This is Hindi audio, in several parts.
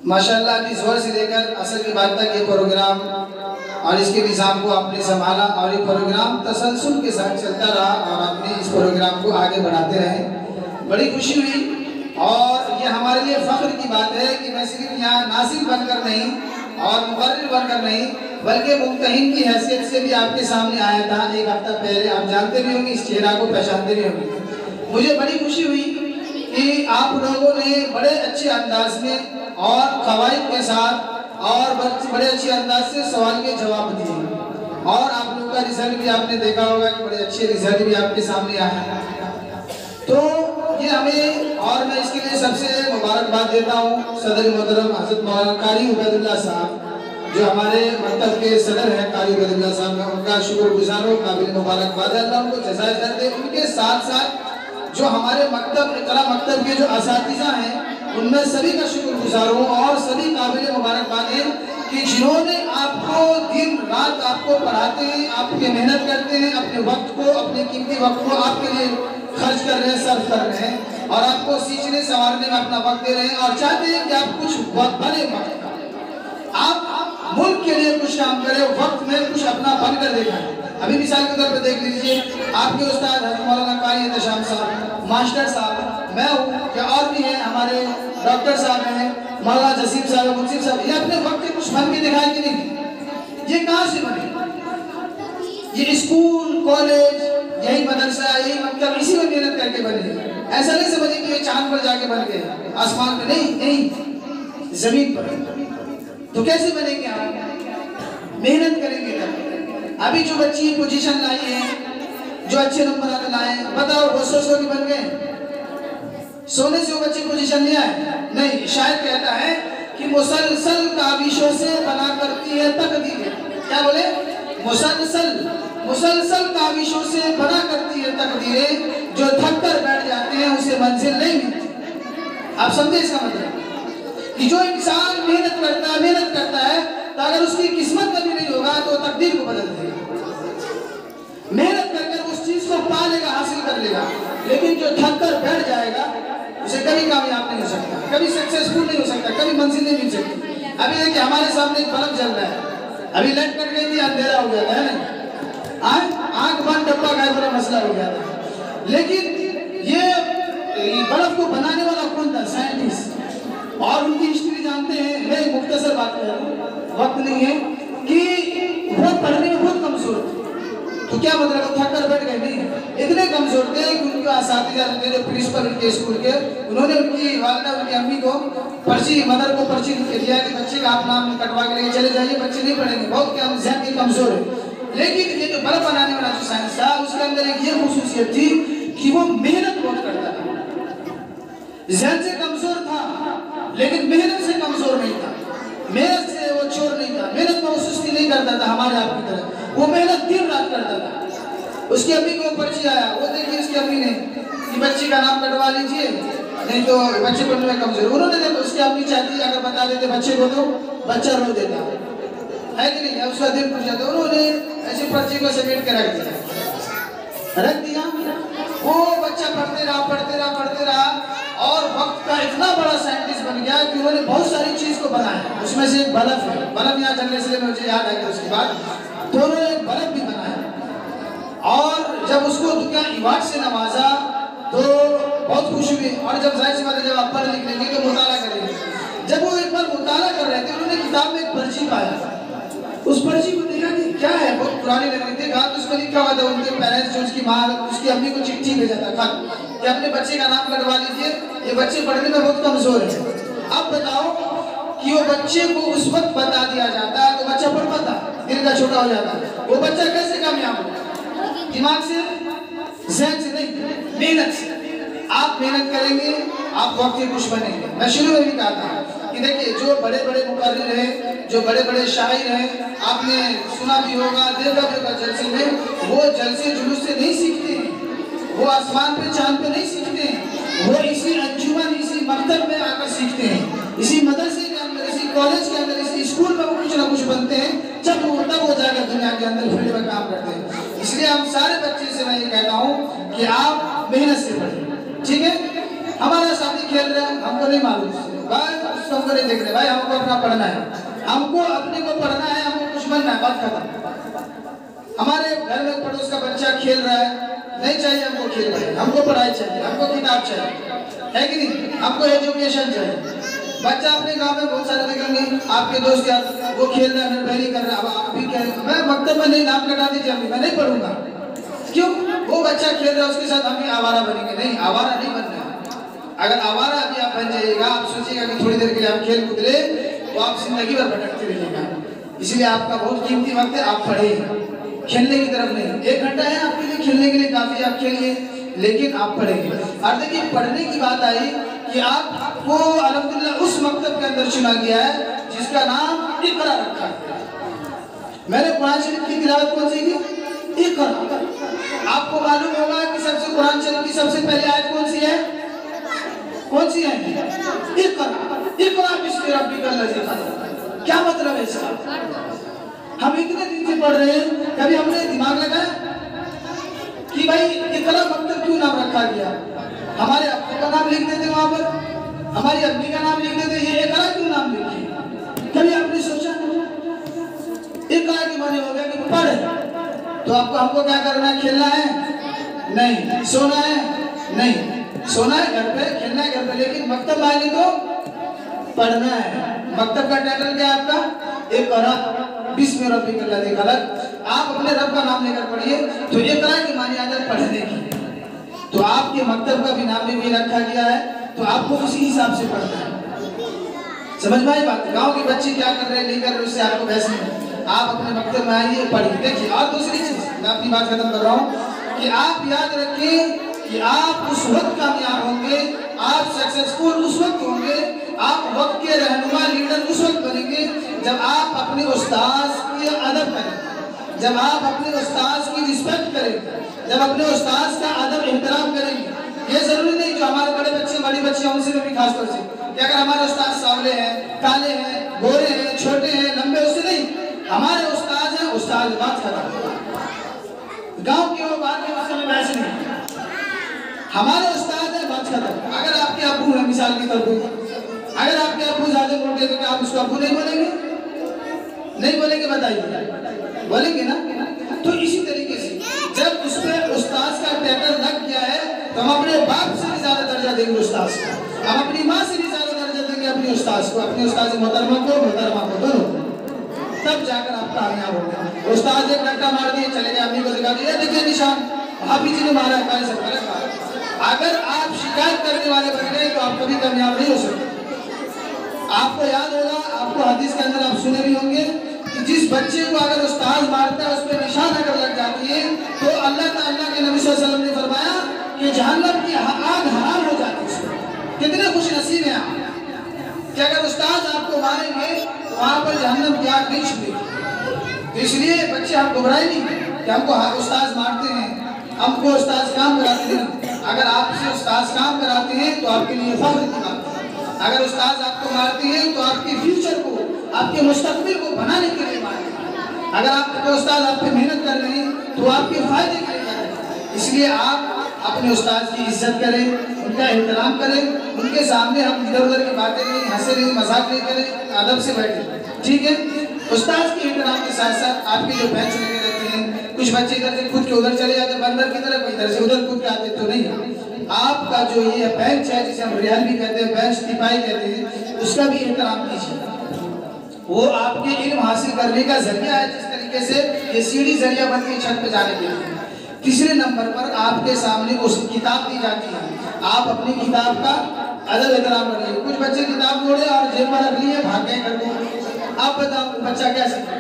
माशाल्लाह अभी जोर से लेकर असर की बात तक ये प्रोग्राम और इसके निज़ाम को आपने संभाला और ये प्रोग्राम तसलसल के साथ चलता रहा और आपने इस प्रोग्राम को आगे बढ़ाते रहे। बड़ी खुशी हुई और ये हमारे लिए फ़ख्र की बात है कि मैं सिर्फ यहाँ नासिर बनकर नहीं और मुकर्रिर बनकर नहीं बल्कि मुम्तहिन की हैसियत से भी आपके सामने आया था एक हफ्ता पहले। आप जानते भी होंगे, इस चेहरा को पहचानते भी होंगे। मुझे बड़ी खुशी हुई कि आप लोगों ने बड़े अच्छे अंदाज में और क़वाइद के साथ और बड़े अच्छे अंदाज से सवाल के जवाब दिए और आप लोगों का रिजल्ट भी आपने देखा होगा कि बड़े अच्छे रिजल्ट भी आपके सामने आए। तो ये हमें और मैं इसके लिए सबसे मुबारकबाद देता हूँ सदर मोहतरम हज़रत मौलाना कारी उबैदुल्लाह साहब जो हमारे मकतब के सदर हैं कारी उबैदुल्लाह साहब, मैं उनका शुक्रगुज़ार हूँ, काबिल मुबारकबाद है। अल्लाह उनको जज़ाए खैर दे। उनके साथ साथ जो हमारे मकतब इक़रा मकतब के जो असातिज़ा हैं उनमें सभी का शुक्रगुज़ार हूँ और सभी काबिल मुबारकबाद हैं कि जिन्होंने आपको दिन रात आपको पढ़ाते हैं, आपकी मेहनत करते हैं, अपने वक्त को अपने कीमती वक्त को आपके लिए खर्च कर रहे हैं, सर्व कर रहे हैं और आपको सींचने संवारने में अपना वक्त दे रहे हैं और चाहते हैं कि आप कुछ बने वक्त आप मुल्क के लिए कुछ काम करें, वक्त में कुछ अपना बनकर दिखाएं। अभी मिसाल के तौर पर देख लीजिए आपके उस्ताद हज़रत मौलाना कारी एहतशाम साहब, मास्टर साहब, मैं हूँ या और भी हैं हमारे डॉक्टर साहब हैं, मौलाना जसीम साहब, मुंसिफ साहब, ये अपने वक्त के कुछ बन के दिखाए कि नहीं? ये कहाँ से बने? ये स्कूल कॉलेज यही मदरसा यही मकतब इसी में मेहनत करके बने। ऐसा नहीं समझे कि ये चांद पर जाके बन गए, आसमान पे नहीं, जमीन पर। तो कैसे बनेंगे आप? मेहनत करेंगे तब। अभी जो बच्ची पोजीशन लाई है, जो अच्छे नंबर लाए, बताओ वो सौ के बन गए? सोने से वो बच्ची पोजीशन नहीं आए? नहीं, शायद कहता है कि मुसलसल काविशों से बना करती है तकदीर। क्या बोले? मुसलसल काविशों से बना करती है तकदीरें, जो थक कर बैठ जाते हैं उसे मंजिल नहीं मिलती। आप समझे इसका मतलब? कि जो इंसान मेहनत करता है तो अगर उसकी किस्मत कभी नहीं होगा तो तकदीर को बदल देगा। मेहनत करके उस चीज को पा लेगा, हासिल कर लेगा, लेकिन जो थक कर बैठ जाएगा उसे कभी कामयाब नहीं हो सकता, कभी सक्सेसफुल नहीं हो सकता, कभी मंजिल नहीं मिल सकती। अभी देखिए हमारे सामने एक बल्ब जल रहा है, अभी लाइट कट गई थी, अंधेरा हो गया था, है ना? आंख बंद डब्बा खाए बड़ा मसला हो गया था। लेकिन ये बल्ब को बनाने वाला कौन था? साइंटिस्ट। और उनकी हिस्ट्री जानते हैं। मैं मुख्तसर बात कर रहा हूँ, वक्त नहीं है, कि वो पढ़ने में बहुत कमजोर थे। तो क्या मतलब थक कर बैठ गए? नहीं, इतने कमजोर थे कि उनका असातिज़ा मेरे प्रिंसिपल उनके स्कूल के, उन्होंने उनकी वालिदा उनकी अम्मी को पर्ची, मदर को पर्ची लिख के दिया कि बच्चे का आप नाम कटवा के लेके चले जाइए, बच्चे नहीं पढ़ेंगे, बहुत ज़हन के कमजोर है। लेकिन ये जो बल्ब बनाने वाला जो साइंस था उसके अंदर एक ये खूसूसियत थी कि वो मेहनत बहुत करता था। ज़हन से कमजोर था लेकिन मेहनत से कमजोर नहीं था, मेहनत से वो चोर नहीं था, मेहनत में वो सुस्ती नहीं करता था हमारे आपकी तरह, वो मेहनत दिन रात करता था। उसकी अम्मी को पर्ची आया, वो देखिए उसकी अम्मी ने कि बच्ची का नाम कटवा लीजिए नहीं तो बच्चे पढ़ने में कमजोर। उन्होंने देखो उसकी अम्मी चाहती अगर बता देते बच्चे को तो बच्चा रो देता है कि नहीं, उसका दिल खुश जाता। उन्होंने ऐसी पर्ची को समेट के रख दिया, वो बच्चा पढ़ते रहा और वक्त का इतना बड़ा साइंटिस्ट बन गया कि उन्होंने बहुत सारी चीज को बनाया। उसमें से एक बल्ब है, बल्ब यहाँ चलने से मुझे याद आया उसके बाद तो उन्होंने एक बल्ब भी बनाया और जब उसको दुनिया इवार्ड से नवाजा तो बहुत खुश हुए। और जब जाहिर सी बात है जब आप पढ़ लिख लेंगे तो मुताला करेंगे। जब वो एक बार मुताला कर रहे थे उन्होंने किताब में एक पर्ची पाया, उस पर्ची को देखा कि क्या है, बहुत पुरानी लग रही थी। तो उसमें लिखा हुआ था उनके पेरेंट्स जो उसकी माँ उसकी अम्मी को चिट्ठी भेजा था खत कि अपने बच्चे का नाम कटवा लीजिए, ये बच्चे पढ़ने में बहुत कमजोर है। अब बताओ कि वो बच्चे को उस वक्त बता दिया जाता तो बच्चा पढ़ पाता, दिल का छोटा हो जाता। वो बच्चा कैसे कामयाब होगा? दिमाग से, ज़हन से नहीं, मेहनत से। आप मेहनत करेंगे आप वक्त के कुछ बनेंगे। मैं शुरू में भी कहा था कि देखिए जो बड़े बड़े मुकर्रिर हैं, जो बड़े बड़े शायर हैं, आपने सुना भी होगा, देखा भी होगा जलसे में, वो जलसे जुलूस से नहीं सीखते हैं, वो आसमान पे चांद पे नहीं सीखते हैं, वो इसी अंजुमन इसी मकतब में आकर सीखते हैं, इसी मदरसे के अंदर, इसी कॉलेज के अंदर, इसी स्कूल में वो कुछ ना कुछ बनते हैं, जब वो तब हो जाकर दुनिया के अंदर फील्ड में काम करते हैं। इसलिए हम सारे बच्चे से मैं ये कहता हूँ कि आप मेहनत से पढ़ें, ठीक है? हमारा साथी खेल रहे हैं, हमको नहीं मालूम, बस को नहीं देख रहे भाई, हमको अपना पढ़ना है, हमको अपने को पढ़ना है, हमको कुछ बनना है, बात खत्म। हमारे घर में पड़ोस का बच्चा खेल रहा है, नहीं चाहिए हमको खेल रहा है, हमको पढ़ाई चाहिए, हमको किताब चाहिए, है कि नहीं, हमको एजुकेशन चाहिए। बच्चा अपने गांव में बहुत सारे देखेंगे, आपके दोस्त यार वो खेल रहा है, निर्भरी कर रहा है, आप भी क्या, मैं मकतब में नहीं, नाम कटा दीजिए, अभी मैं नहीं पढ़ूंगा। क्यों? वो बच्चा खेल रहा है, उसके साथ हम भी आवारा बनेंगे? नहीं, आवारा नहीं बनना। अगर आवारा अभी आप बन जाइएगा, आप सोचिएगा कि थोड़ी देर के लिए आप खेल कूद ले, तो आप जिंदगी भर भटकते रहिएगा। इसलिए आपका बहुत कीमती वक्त है, आप पढ़ें, खेलने की तरफ नहीं। 1 घंटा है आपके लिए खेलने के लिए, काफी, आप खेलिए, लेकिन आप पढ़ेंगे। और देखिए पढ़ने की बात आई कि आपको अल्हम्दुलिल्लाह उस मकतब के अंदर चुना गया है जिसका नाम इक़रा रखा है। मैंने कुरान शरीफ की तिलावत कौन सी की? इक़रा। आपको मालूम होगा कि सबसे कुरान शरीफ की सबसे पहली आयत कौन सी है? कौन सी है? इक़रा, इक़रा बिस्मि रब्बिकल लज़ी खलक़। क्या मतलब है इसका? हम इतने दिन से पढ़ रहे हैं, कभी हमने दिमाग लगाया कि भाई इक़रा मकतब क्यों नाम रखा गया? हमारे अब्बू का नाम लिख देते वहां पर, हमारी अम्मी का नाम लिख देते, ये इक़रा क्यों नाम लिखे? कभी आपने सोचा? इक़रा के माने हो गया कि पढ़। तो आपको हमको क्या करना है? खेलना है? नहीं। सोना है? नहीं। सोना है घर पे, खेलना है घर पे, लेकिन मकतब आएंगे तो पढ़ना है। मकतब का टाइटल क्या है आपका? इक़रा बिस्मि रब्बिकल लज़ी खलक़। आप अपने रब का नाम लेकर पढ़िए। तो इक़रा की मानी आता है पढ़ने की। तो आपके मकतब का भी नाम भी रखा गया है, तो आपको उसी हिसाब से पढ़ना है। समझ में आई बात? गांव के बच्चे क्या कर रहे हैं नहीं कर रहे उससे आपको बहस नहीं। आप अपने मकतब में आइए, पढ़िए। देखिए और दूसरी चीज मैं अपनी बात खत्म कर रहा हूँ कि आप याद रखिए कि आप उस वक्त कामयाब होंगे, आप सक्सेसफुल उस वक्त होंगे, आप वक्त के रहनुमा लीडर उस वक्त बनेंगे जब आप अपने उस्ताद की अदब करेंगे, जब आप अपने उस्ताद की रिस्पेक्ट करेंगे, जब अपने उस्ताद का अदब एहतराम करेंगे। ये जरूरी नहीं जो हमारे बड़े बच्चे बड़ी बच्चे हैं उनसे भी खास तौर से कि अगर हमारे उस्ताद सांवले हैं, काले हैं, गोरे हैं, छोटे हैं, लंबे, उससे नहीं, हमारे उस्ताद हैं, उस्ताद बात खत्म। गांव की वो बात है, उससे बहस नहीं। हमारे उस्ताद है, बात खत्म। अगर आपके अब्बू हैं मिसाल की तौर पर, अगर आपके अब्बू ज्यादा मोटे तो क्या आप उसको अब्बू नहीं बोलेंगे? नहीं बोलेंगे? बताइए, बोलेंगे ना? तो इसी तरीके से जब उस पर उस्ताद का टाइटल लग गया है तो हम अपने बाप से भी ज्यादा दर्जा देंगे उस्ताद को, हम अपनी माँ से भी ज्यादा दर्जा देंगे अपने उस्ताद को, अपने उस्ताद मोहतरमा को दोनों, तब जाकर आप कामयाब होंगे। उस्ताद एक रट्टा मार दिए चले गए, अम्मी को दिखा दिया, देखिए निशान भाभी जी ने मारा है, कहीं से फर्क आ। अगर आप शिकायत करने वाले बन गए तो आप कभी कामयाब नहीं हो सकते। आपको याद होगा, आपको हदीस के अंदर आप सुने भी होंगे कि जिस बच्चे को अगर उस्ताद मारता है उस पर निशान अगर लग जाती है तो अल्लाह ताला के नबी सल्लल्लाहु अलैहि वसल्लम ने फरमाया कि जहन्नम की आग हराम हो जाती है। कितने खुश नसीब हैं आप कि अगर उस्ताद आपको मारेंगे तो वहाँ पर जहन्नम की आग नहीं छुएगी। तो इसलिए बच्चे आप घबराए नहीं कि हमको उस्ताद मारते हैं, हमको उस्ताद काम कराते हैं। अगर आपसे उस्ताद काम कराते हैं तो आपके लिए फख्र की बात है। अगर उस्ताद आपको मारते हैं तो आपके फ्यूचर को, आपके मुस्तकबिल को बनाने के लिए मारते हैं। अगर आपके उस्ताद आप पे मेहनत कर रहे हैं तो आपके फायदे के लिए कर रहे हैं। इसलिए आप अपने उस्ताद की इज्जत करें, उनका एहतराम करें, उनके सामने हम इधर उधर की बातें नहीं, हंसे नहीं, मजाक नहीं करें, अदब से बैठे, ठीक है। उस्ताद के एहतराम के साथ साथ आपके जो बेंच लगे रहते हैं, कुछ बच्चे इधर से कूद के उधर चले जाते हैं बंदर की तरफ, इधर से उधर कूद के आते, तो नहीं। आपका जो ये बेंच है जिसे हम रियाल भी कहते हैं, बेंच तिपाही कहते हैं, उसका भी एहतराम कीजिए। वो आपके इल्म हासिल करने का जरिया है, जिस तरीके से ये सीढ़ी जरिया बनती है छत पे जाने के लिए। तीसरे नंबर पर आपके सामने उस किताब दी जाती है, आप अपनी किताब का अदब एहतराम करिए। कुछ बच्चे किताब मोड़े और जेब में रख लिए, भाग गए घर को। आप बताओ बच्चा क्या सीखे?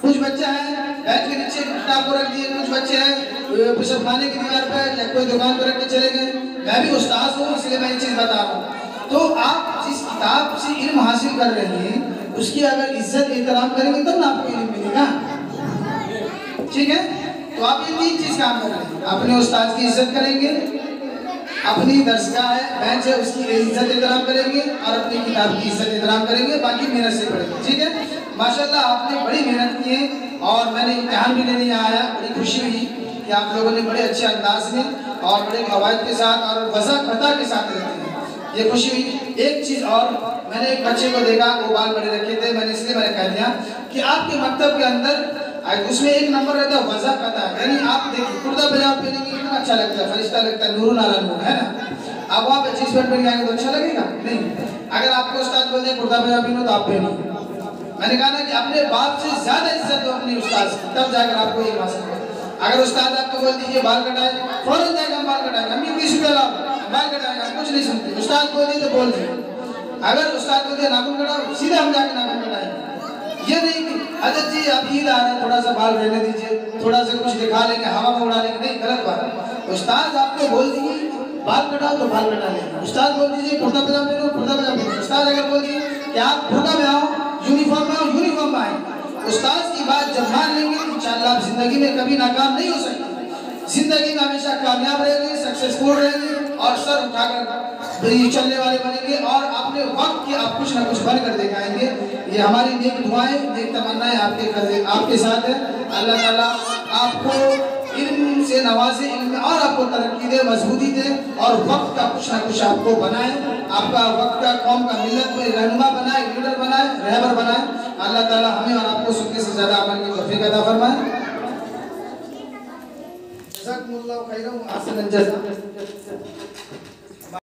कुछ बच्चा है बैठ के नीचे किताब को रख दिए, कुछ बच्चे हैं पिशब खाने की दीवार पर या कोई दुकान पर रख के चले गए। मैं भी उस्ताद हूँ इसलिए मैं ये चीज़ बता रहा हूँ। तो आप जिस किताब से इल्म हासिल कर रहे हैं उसकी अगर इज्जत एहतराम करेंगे तब ना आपको इल्म मिलेगा, ठीक है। तो आप ये 3 चीज़ काम कर रहे हैं, अपने उस्ताद की इज्जत करेंगे, अपनी दरसगाह है बेंच है उसकी इज्जत एहतराम करेंगे और अपनी किताब की इज्जत एहतराम करेंगे, बाकी मेहनत से पढ़ेंगे, ठीक है। माशाल्लाह आपने बड़ी मेहनत की है और मैंने इम्तिहान भी लेने आया, बड़ी खुशी हुई कि आप लोगों ने बड़े अच्छे अंदाज में और बड़े कवायद के साथ और वज़ा क़ता के साथ रहते हैं, ये खुशी हुई। एक चीज और, मैंने एक बच्चे को देखा, वो बाल बड़े रखे थे, मैंने कह दिया कि आपके मकतब के अंदर उसमें एक नंबर रहता है वज़ा कता, यानी आप देखिए कुर्ता पजामा पहनेंगे कितना अच्छा लगता है, फरिश्ता लगता है, नूर नाला नूर, है ना। आप वहाँ पे जींस पैंट पहन के आएंगे तो अच्छा लगेगा नहीं। अगर आपको उस्ताद बोल दे कुर्ता पजामा पहनो तो आप पहनो। मैंने कहा ना कि अपने बाप से ज्यादा इज्जत दो अपने उस्ताद की, तब जाकर आपको ये हासिल होगा। अगर उस्ताद आपको बोल दीजिए बाल कटाए, फौरन जाएगा हम बाल कटाएंगे, हम 20 रुपये लाओ बाल कटाएंगे, हम कुछ नहीं सुनते। उस्ताद बोल दिए तो बोल दिए, अगर उस्ताद बोल दिए नाखून कटाओ, सीधे हम जाके नाखून कटाएंगे। ये नहीं कि हजरत जी आप ईद आ रहे हैं थोड़ा सा बाल रहने दीजिए, थोड़ा सा कुछ दिखा लेंगे, हवा में उड़ा लेंगे, नहीं, गलत बात। उस्ताद आपको बोल दिए बाल कटाओ तो बाल कटा लेंगे, उस्ताद बोल दीजिए कुर्ता पजामा पहनो, कुर्ता पजामा पहनो। उस्ताद अगर बोल दिए कि आप बुर्का में आओ, यूनिफॉर्म में आओ, यूनिफॉर्म में आएंगे। उस्ताद की बात जब मान लेंगे इंशाअल्लाह आप जिंदगी में कभी नाकाम नहीं हो सकते, जिंदगी में हमेशा कामयाब रहेंगे, सक्सेसफुल रहेंगे और सर उठाकर चलने वाले बनेंगे और अपने वक्त के आप कुछ ना कुछ बन कर दिखाएंगे। ये हमारी नेक दुआएं, नेक तमन्नाएं आपके साथ है। अल्लाह ताला आपको इल्म से नवाजे, इल्म में और आपको तरक्की दे, मजबूती दे और वक्त का कुछ ना कुछ आपको बनाए, आपका वक्त का कौम का मिल्लत में रहनुमा बनाए, लीडर बनाए, रहबर बनाए। अल्लाह ताला हमें और आपको सुनने से ज़्यादा अमल की तौफीक अता फरमाए। जज़ाकुमुल्लाहु खैरन व अहसन अल जज़ा।